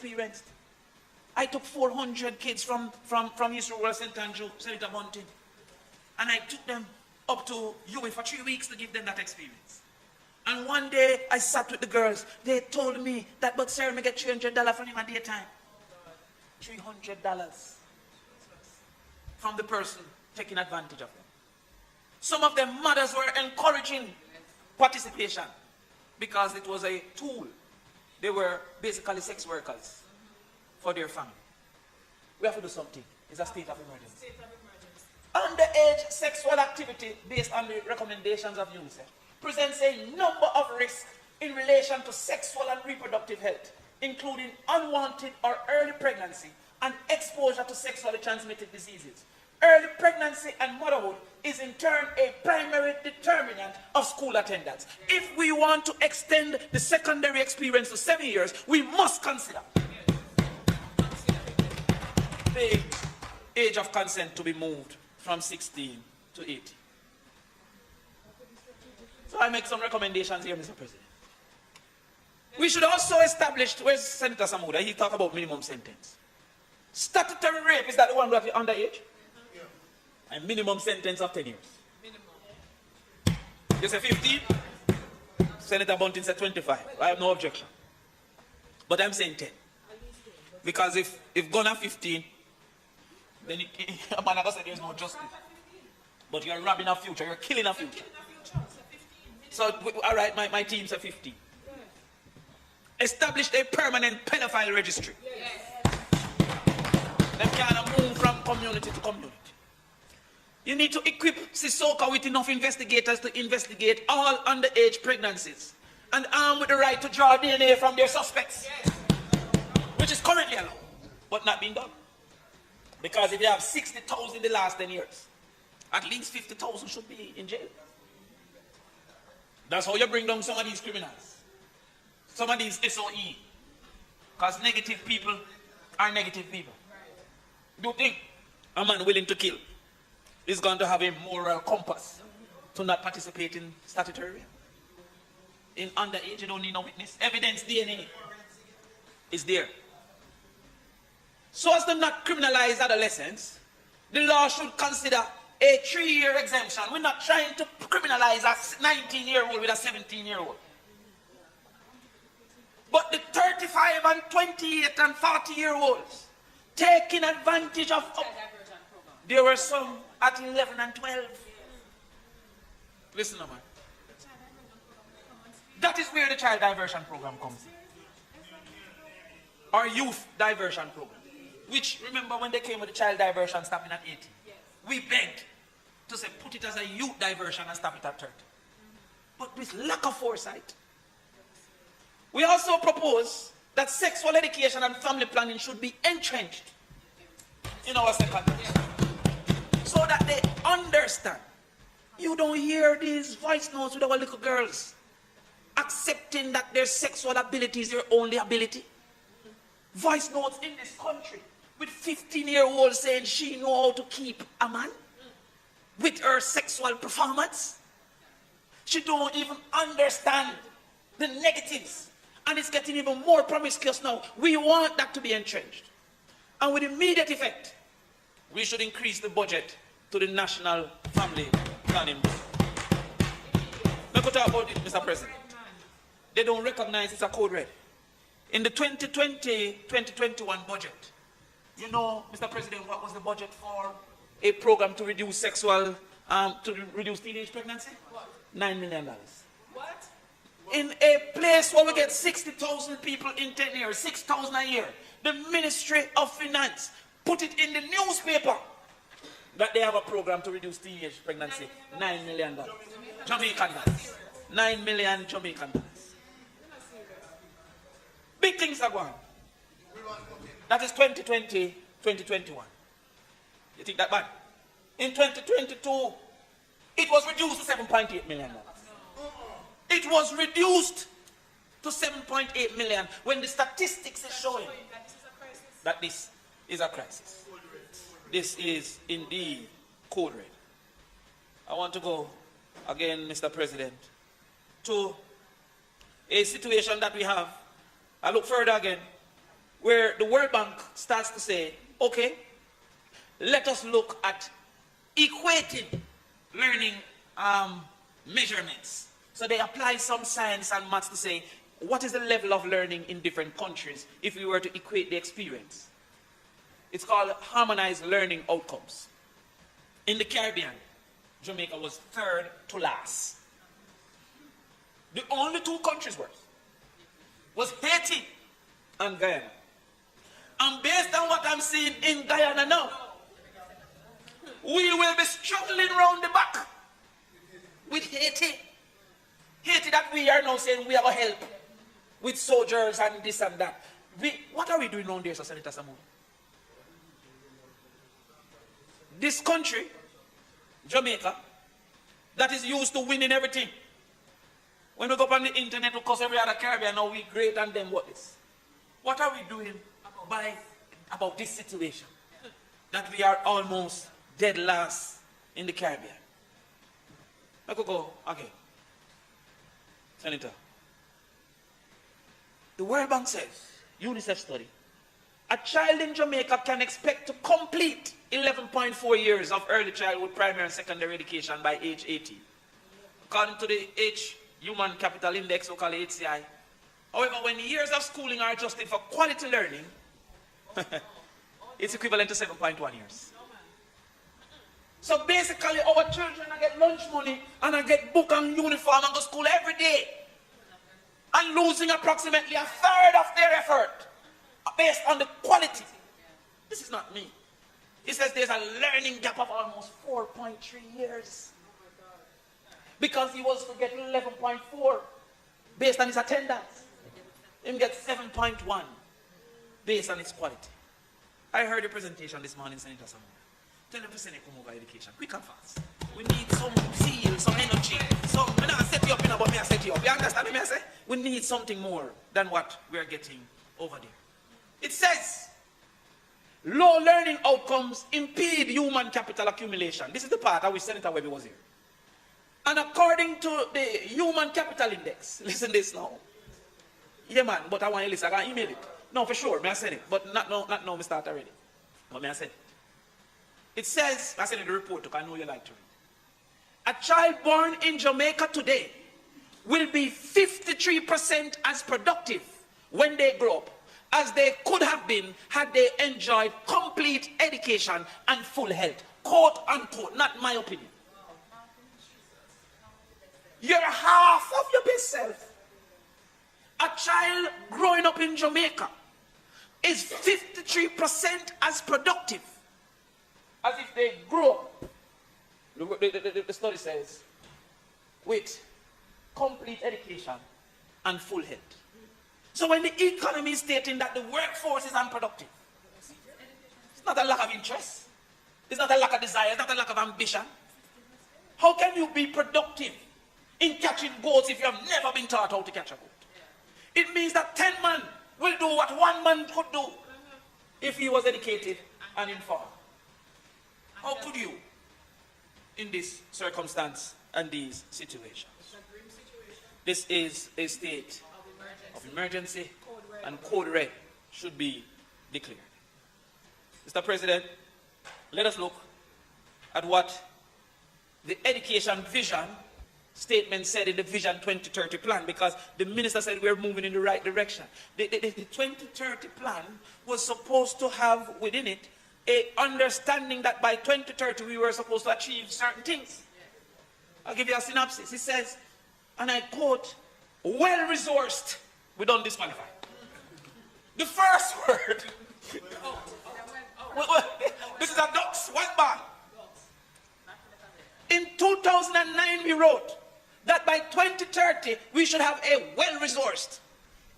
experienced. I took 400 kids from East Rural St. Andrew, Senator Bunting, and I took them up to UA for 3 weeks to give them that experience. And one day, I sat with the girls. They told me that, but sir, I get $300 from him a daytime. $300 from the person taking advantage of them. Some of them mothers were encouraging participation because it was a tool. They were basically sex workers for their family. We have to do something. It's a state of emergency. Underage sexual activity based on the recommendations of UNICEF presents a number of risks in relation to sexual and reproductive health, including unwanted or early pregnancy and exposure to sexually transmitted diseases. Early pregnancy and motherhood is in turn a primary determinant of school attendance. If we want to extend the secondary experience to 7 years, we must consider the age of consent to be moved from 16 to 18. So I make some recommendations here, Mr. President. We should also establish, where's Senator Samuda? He talked about minimum sentence. Statutory rape, is that the one that is underage? Yeah. A minimum sentence of 10 years. Minimum. You say 15? Senator Bunting said 25. I have no objection. But I'm saying 10. Because if gone at 15, then a man has said there's no justice. But you're robbing a future, you're killing a future. So, all right, my team said 15. Established a permanent pedophile registry. Them can't move from community to community. You need to equip Sissoko with enough investigators to investigate all underage pregnancies and armed with the right to draw DNA from their suspects, which is currently allowed, but not being done. Because if you have 60,000 in the last 10 years, at least 50,000 should be in jail. That's how you bring down some of these criminals. Some of these SOE. Because negative people are negative people. Do you think a man willing to kill is going to have a moral compass to not participate in statutory rape? In underage, you don't need no witness. Evidence, DNA is there. So as to not criminalize adolescents, the law should consider a 3-year exemption. We're not trying to criminalize a 19-year-old with a 17-year-old. But the 35 and 28 and 40-year-olds taking advantage of... There were some at 11 and 12. Listen, man. That is where the child diversion program comes in. Our youth diversion program. Which, remember when they came with the child diversion stopping at 18? We begged to say, put it as a youth diversion and stop it at 30. But with lack of foresight. We also propose that sexual education and family planning should be entrenched in our secondary. So that they understand. You don't hear these voice notes with our little girls accepting that their sexual ability is their only ability. Voice notes in this country with 15-year-olds saying she know how to keep a man with her sexual performance. She don't even understand the negatives. And it's getting even more promiscuous now. We want that to be entrenched. And with immediate effect, we should increase the budget to the National Family Planning Board. Let me talk about it, Mr. President. They don't recognize it's a code red. In the 2020-2021 budget, you know, Mr. President, what was the budget for a program to reduce reduce teenage pregnancy? What? $9 million. What? In a place where we get 60,000 people in 10 years, 6,000 a year, the Ministry of Finance put it in the newspaper that they have a program to reduce teenage pregnancy. $9 million. Jamaican dollars. $9 million Jamaican dollars. Big things are going. That is 2020, 2021. You think that bad? In 2022, it was reduced to $7.8 million. It was reduced to 7.8 million when the statistics is showing that this is a crisis. This is indeed code red. I want to go again, Mr. President, to a situation that we have. I look further again. where the World Bank starts to say, okay, let us look at equating learning measurements. So they apply some science and maths to say, what is the level of learning in different countries if we were to equate the experience? It's called harmonized learning outcomes. In the Caribbean, Jamaica was third to last. The only two countries worse was Haiti and Guyana. And based on what I'm seeing in Guyana now, we will be struggling around the back with Haiti. Haiti that we are now saying we are going to help with soldiers and this and that. What are we doing around there, so Senator Samu? This country, Jamaica, that is used to winning everything. When we go up on the internet, we cause every other Caribbean, now we great and them what is. What are we doing about this situation? That we are almost dead last in the Caribbean. I could go, okay. Senator. The World Bank says, UNICEF study, a child in Jamaica can expect to complete 11.4 years of early childhood, primary and secondary education by age 18. According to the Human Capital Index, we call it HCI. However, when years of schooling are adjusted for quality learning, it's equivalent to 7.1 years. So basically, our children get lunch money and I get book and uniform and go to school every day. And losing approximately a third of their effort based on the quality. This is not me. He says there's a learning gap of almost 4.3 years. Because he was to get 11.4 based on his attendance. Him get 7.1 based on his quality. I heard your presentation this morning, Senator Samuel. Tell them to send come over education, quick and fast. We need some zeal, some energy. So I'm not set you up in about me, I set you up. You understand what I say? We need something more than what we are getting over there. It says, low learning outcomes impede human capital accumulation. This is the part I wish Senator Webby was here. And according to the Human Capital Index, listen this now. Yeah man, but I want you to listen, I can email it. No, for sure, may I send it, but not now, we start already. But may I send it? It says, I sent it the report, because I know you like to read. A child born in Jamaica today will be 53% as productive when they grow up as they could have been had they enjoyed complete education and full health. Quote unquote, not my opinion. You're half of your best self. A child growing up in Jamaica is 53% as productive as if they grow up. The study says with complete education and full health. So when the economy is stating that the workforce is unproductive, it's not a lack of interest, it's not a lack of desire, it's not a lack of ambition. How can you be productive in catching goats if you have never been taught how to catch a goat? It means that 10 men will do what 1 man could do if he was educated and informed. How could you in this circumstance and these situations? This is a state of emergency and code red should be declared. Mr. President, let us look at what the education vision statement said in the Vision 2030 plan, because the minister said we're moving in the right direction. The 2030 plan was supposed to have within it a understanding that by 2030 we were supposed to achieve certain things. I'll give you a synopsis. It says, and I quote, well-resourced, we don't disqualify. The first word, this is a ducks, one bar. In 2009 we wrote that by 2030 we should have a well-resourced,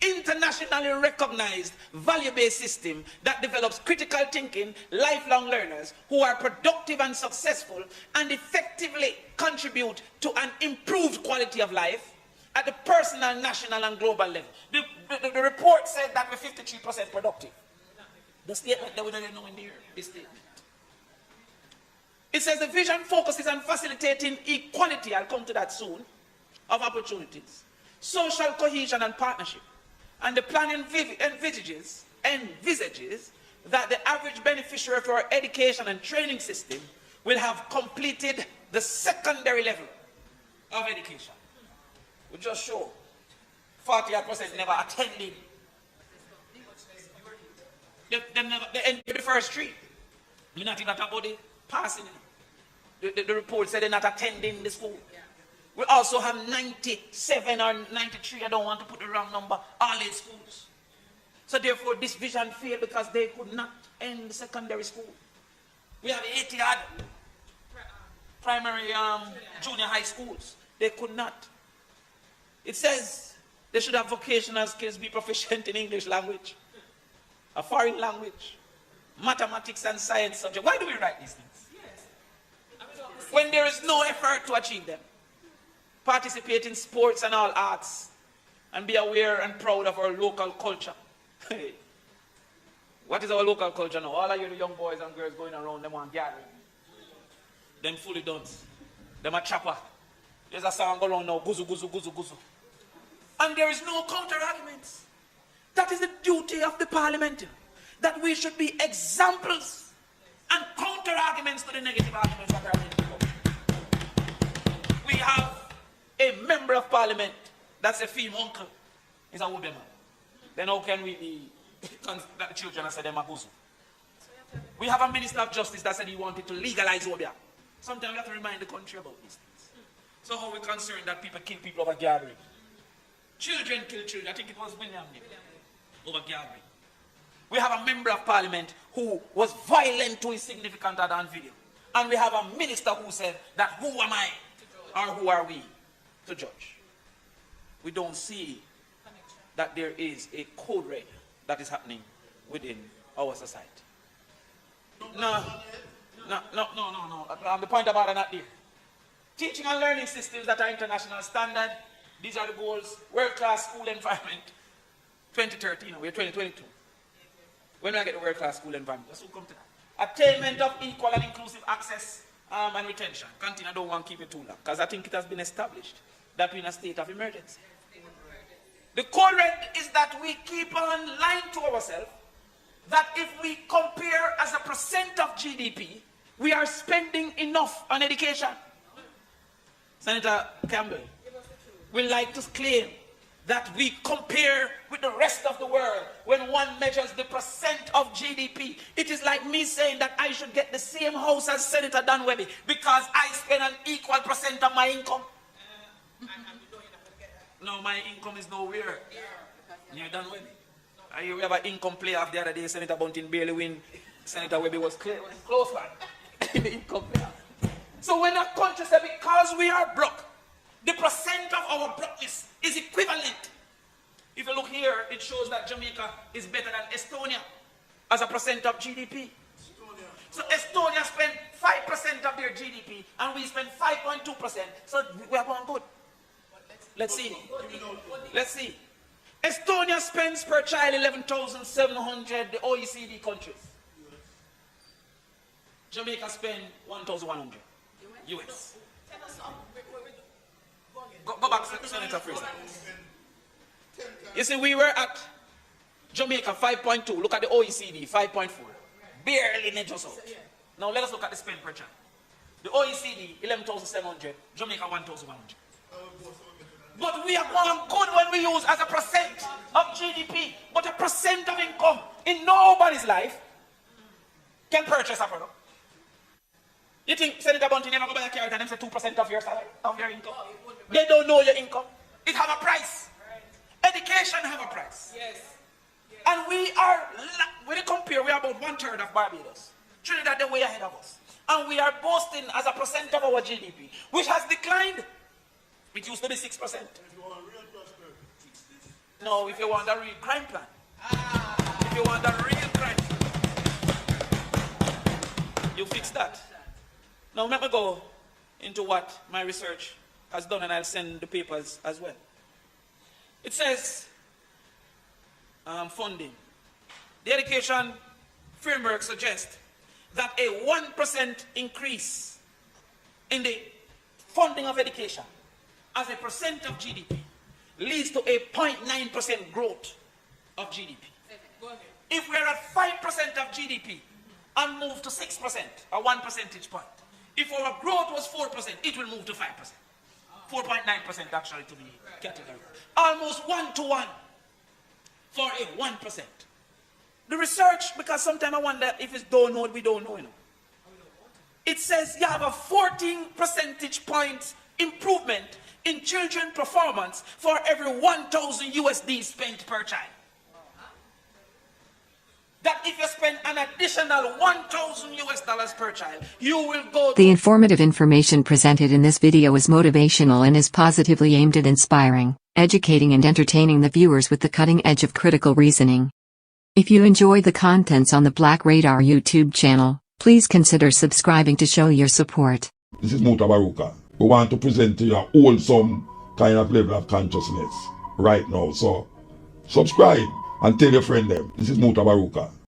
internationally recognized, value-based system that develops critical thinking, lifelong learners who are productive and successful and effectively contribute to an improved quality of life at the personal, national, and global level. The report said that we're 53% productive. The statement that we don't know in here, this statement. It says the vision focuses on facilitating equality, I'll come to that soon, of opportunities, social cohesion and partnership. And the plan envisages envisages that the average beneficiary of our education and training system will have completed the secondary level of education. We just show 48% never attended. They entered the first three. We're not even about the passing. The report said they're not attending the school. We also have 97 or 93, I don't want to put the wrong number, all in schools. So therefore this vision failed because they could not end the secondary school. We have 80 odd primary junior high schools. They could not. It says they should have vocational skills, be proficient in English language, a foreign language, mathematics and science subject. Why do we write these things? When there is no effort to achieve them. Participate in sports and all arts and be aware and proud of our local culture. What is our local culture now? All of you the young boys and girls going around, them want gathering. Them fully done. Them a chopper. There's a song going on now, guzu, guzu, guzu, guzu. And there is no counter arguments. That is the duty of the parliament. That we should be examples and counter arguments to the negative arguments that are being put. We have a member of parliament that's a female uncle. He's a woman. Then how can we be that the children say them a guzu? We have a minister of justice that said he wanted to legalize Obia. Sometimes we have to remind the country about these things. So how are we concerned that people kill people over gathering? Children kill children. I think it was William over gathering. We have a member of parliament who was violent to his significant other on video. And we have a minister who said that who am I or who are we to judge? We don't see that there is a code red that is happening within our society. No. The point about it not there. Teaching and learning systems that are international standard. These are the goals. World-class school environment. 2013, we're 2022. When do I get the world-class school environment? Let's come to that. Attainment of equal and inclusive access and retention. Continue, I don't want to keep it too long, because I think it has been established that we're in a state of emergency. The code red is that we keep on lying to ourselves that if we compare as a percent of GDP, we are spending enough on education. Senator Campbell will like to claim that we compare with the rest of the world when one measures the percent of GDP. It is like me saying that I should get the same house as Senator Dan Webby because I spend an equal percent of my income. No, my income is nowhere near Dan Webby. I hear we have an income playoff the other day. Senator Bunting barely win. Senator Webby was close one in the income playoff. So when a country says because we are broke, the percent of our brokenness is equivalent. If you look here, it shows that Jamaica is better than Estonia as a percent of GDP. So Estonia spend 5% of their GDP and we spend 5.2%. So we are going good. Let's see. Let's see. Estonia spends per child 11,700, the OECD countries. Jamaica spend 1,100. US. Go back to Senator Fraser. You see, we were at Jamaica 5.2. Look at the OECD 5.4. Barely net us out. Now let us look at the spend per child. The OECD 11,700. Jamaica 1,100. But we are going good when we use as a percent of GDP. But a percent of income in nobody's life can purchase a product. You think Senator Bunting never go buy a car and them say 2% of your salary, of your income? They don't know your income. It have a price. Education have a price. Yes. And we are, when you compare, we are about 1/3 of Barbados. Trinidad, they're way ahead of us. And we are boasting as a percent of our GDP, which has declined. It used to be 6%. No, if you want a real crime plan. If you want a real crime plan, you fix that. Now let me go into what my research has done, and I'll send the papers as well. It says funding. The education framework suggests that a 1% increase in the funding of education as a percent of GDP leads to a 0.9% growth of GDP. If we're at 5% of GDP and move to 6%, or 1 percentage point, if our growth was 4%, it will move to 5%. 4.9% actually to be categorized. Almost 1 to 1 for a 1%. The research, because sometimes I wonder if it's don't know, we don't know. It says you have a 14 percentage points improvement in children performance for every 1,000 USD spent per child. That if you spend an additional 1,000 US dollars per child, you will go. The informative information presented in this video is motivational and is positively aimed at inspiring, educating and entertaining the viewers with the cutting edge of critical reasoning. If you enjoy the contents on the Black Radar YouTube channel, please consider subscribing to show your support. This is Motivational. We want to present to you a wholesome kind of level of consciousness right now. So subscribe and tell your friend them. This is Motivational.